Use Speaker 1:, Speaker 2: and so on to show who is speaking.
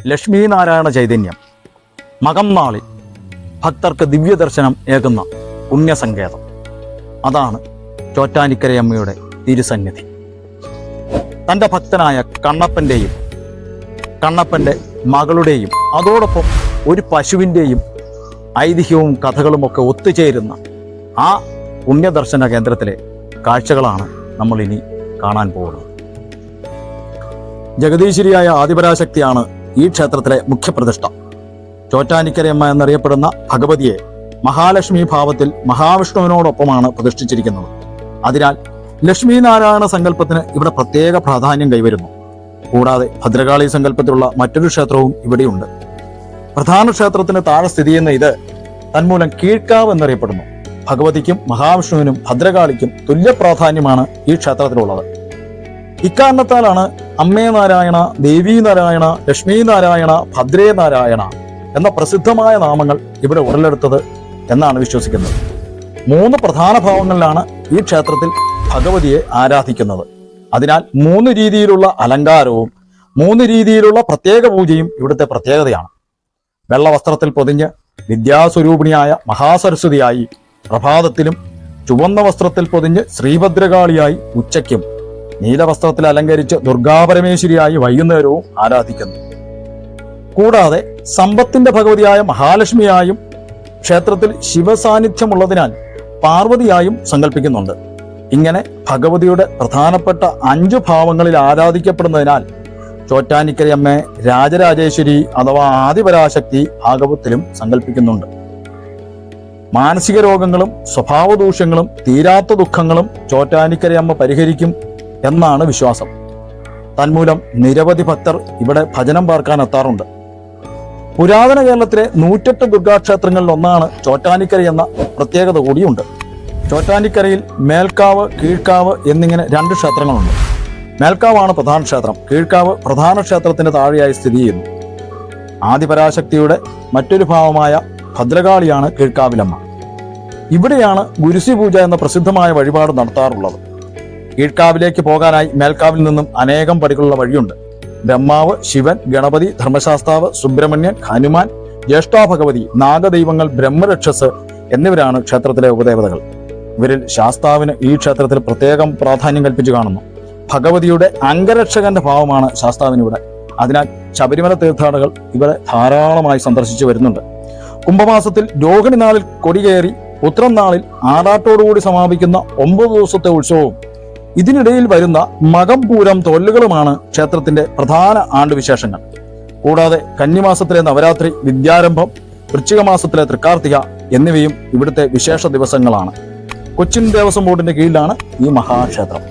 Speaker 1: ലക്ഷ്മീനാരായണ ചൈതന്യം മകം നാളിൽ ഭക്തർക്ക് ദിവ്യദർശനം ഏകുന്ന പുണ്യസങ്കേതം. അതാണ് ചോറ്റാനിക്കരയമ്മയുടെ തിരുസന്നിധി. തൻ്റെ ഭക്തനായ കണ്ണപ്പൻ്റെയും കണ്ണപ്പൻ്റെ മകളുടെയും അതോടൊപ്പം ഒരു പശുവിൻ്റെയും ഐതിഹ്യവും കഥകളുമൊക്കെ ഒത്തുചേരുന്ന ആ പുണ്യദർശന കേന്ദ്രത്തിലെ കാഴ്ചകളാണ് നമ്മൾ ഇനി കാണാൻ പോകുന്നത്. ജഗദീശ്വരിയായ ആദിപരാശക്തിയാണ് ഈ ക്ഷേത്രത്തിലെ മുഖ്യപ്രതിഷ്ഠ. ചോറ്റാനിക്കരയമ്മ എന്നറിയപ്പെടുന്ന ഭഗവതിയെ മഹാലക്ഷ്മി ഭാവത്തിൽ മഹാവിഷ്ണുവിനോടൊപ്പമാണ് പ്രതിഷ്ഠിച്ചിരിക്കുന്നത്. അതിനാൽ ലക്ഷ്മീനാരായണ സങ്കല്പത്തിന് ഇവിടെ പ്രത്യേക പ്രാധാന്യം കൈവരുന്നു. കൂടാതെ ഭദ്രകാളി സങ്കല്പത്തിലുള്ള മറ്റൊരു ക്ഷേത്രവും ഇവിടെയുണ്ട്. പ്രധാന ക്ഷേത്രത്തിന് താഴെ സ്ഥിതി ചെയ്യുന്ന ഇത് തന്മൂലം കീഴ്ക്കാവ് എന്നറിയപ്പെടുന്നു. ഭഗവതിക്കും മഹാവിഷ്ണുവിനും ഭദ്രകാളിക്കും തുല്യ പ്രാധാന്യമാണ് ഈ ക്ഷേത്രത്തിലുള്ളത്. ഇക്കാരണത്താലാണ് അമ്മേ നാരായണ, ദേവീ നാരായണ, ലക്ഷ്മീ നാരായണ, ഭദ്രേ നാരായണ എന്ന പ്രസിദ്ധമായ നാമങ്ങൾ ഇവിടെ ഉടലെടുത്തത് എന്നാണ് വിശ്വസിക്കുന്നത്. 3 പ്രധാന ഭാവങ്ങളിലാണ് ഈ ക്ഷേത്രത്തിൽ ഭഗവതിയെ ആരാധിക്കുന്നത്. അതിനാൽ 3 രീതിയിലുള്ള അലങ്കാരവും 3 രീതിയിലുള്ള പ്രത്യേക പൂജയും ഇവിടുത്തെ പ്രത്യേകതയാണ്. വെള്ളവസ്ത്രത്തിൽ പൊതിഞ്ഞ് വിദ്യാസ്വരൂപിണിയായ മഹാസരസ്വതിയായി പ്രഭാതത്തിലും, ചുവന്ന വസ്ത്രത്തിൽ പൊതിഞ്ഞ് ശ്രീഭദ്രകാളിയായി ഉച്ചയ്ക്കും, നീലവസ്ത്രത്തിൽ അലങ്കരിച്ച് ദുർഗാപരമേശ്വരിയായി വൈകുന്നേരവും ആരാധിക്കുന്നു. കൂടാതെ സമ്പത്തിന്റെ ഭഗവതിയായ മഹാലക്ഷ്മിയായും ക്ഷേത്രത്തിൽ ശിവസാന്നിധ്യമുള്ളതിനാൽ പാർവതിയായും സങ്കല്പിക്കുന്നുണ്ട്. ഇങ്ങനെ ഭഗവതിയുടെ പ്രധാനപ്പെട്ട 5 ഭാവങ്ങളിൽ ആരാധിക്കപ്പെടുന്നതിനാൽ ചോറ്റാനിക്കരയമ്മയെ രാജരാജേശ്വരി അഥവാ ആദിപരാശക്തി ഭാഗവത്തിലും സങ്കല്പിക്കുന്നുണ്ട്. മാനസിക രോഗങ്ങളും സ്വഭാവദൂഷ്യങ്ങളും തീരാത്ത ദുഃഖങ്ങളും ചോറ്റാനിക്കരയമ്മ പരിഹരിക്കും എന്നാണ് വിശ്വാസം. തന്മൂലം നിരവധി ഭക്തർ ഇവിടെ ഭജനം പാർക്കാൻ എത്താറുണ്ട്. പുരാതന കേരളത്തിലെ 108 ദുർഗാക്ഷേത്രങ്ങളിൽ ഒന്നാണ് ചോറ്റാനിക്കര എന്ന പ്രത്യേകത കൂടിയുണ്ട്. ചോറ്റാനിക്കരയിൽ മേൽക്കാവ്, കീഴ്ക്കാവ് എന്നിങ്ങനെ 2 ക്ഷേത്രങ്ങളുണ്ട്. മേൽക്കാവാണ് പ്രധാന ക്ഷേത്രം. കീഴ്ക്കാവ് പ്രധാന ക്ഷേത്രത്തിന് താഴെയായി സ്ഥിതി ചെയ്യുന്നു. ആദിപരാശക്തിയുടെ മറ്റൊരു ഭാവമായ ഭദ്രകാളിയാണ് കീഴ്ക്കാവിലമ്മ. ഇവിടെയാണ് ഗുരുസി പൂജ എന്ന പ്രസിദ്ധമായ വഴിപാട് നടത്താറുള്ളത്. കീഴ്ക്കാവിലേക്ക് പോകാനായി മേൽക്കാവിൽ നിന്നും അനേകം പടികളുള്ള വഴിയുണ്ട്. ബ്രഹ്മാവ്, ശിവൻ, ഗണപതി, ധർമ്മശാസ്താവ്, സുബ്രഹ്മണ്യൻ, ഹനുമാൻ, ജ്യേഷ്ഠാഭഗവതി, നാഗദൈവങ്ങൾ, ബ്രഹ്മരക്ഷസ് എന്നിവരാണ് ക്ഷേത്രത്തിലെ ഉപദേവതകൾ. ഇവരിൽ ശാസ്താവിന് ഈ ക്ഷേത്രത്തിൽ പ്രത്യേകം പ്രാധാന്യം കൽപ്പിച്ചു കാണുന്നു. ഭഗവതിയുടെ അംഗരക്ഷകന്റെ ഭാവമാണ് ശാസ്താവിനിവിടെ. അതിനാൽ ശബരിമല തീർത്ഥാടകർ ഇവിടെ ധാരാളമായി സന്ദർശിച്ചു വരുന്നുണ്ട്. കുംഭമാസത്തിൽ രോഹിണി നാളിൽ കൊടികയറി ഉത്രം നാളിൽ ആറാട്ടോടുകൂടി സമാപിക്കുന്ന 9 ദിവസത്തെ ഉത്സവവും ഇതിനിടയിൽ വരുന്ന മകം പൂരം തോല്ലുകളുമാണ് ക്ഷേത്രത്തിന്റെ പ്രധാന ആണ്ടുവിശേഷങ്ങൾ. കൂടാതെ കന്നിമാസത്തിലെ നവരാത്രി, വിദ്യാരംഭം, വൃശ്ചിക മാസത്തിലെ തൃക്കാർത്തിക എന്നിവയും ഇവിടുത്തെ വിശേഷ ദിവസങ്ങളാണ്. കൊച്ചിൻ ദേവസ്വം ബോർഡിന്റെ കീഴിലാണ് ഈ മഹാക്ഷേത്രം.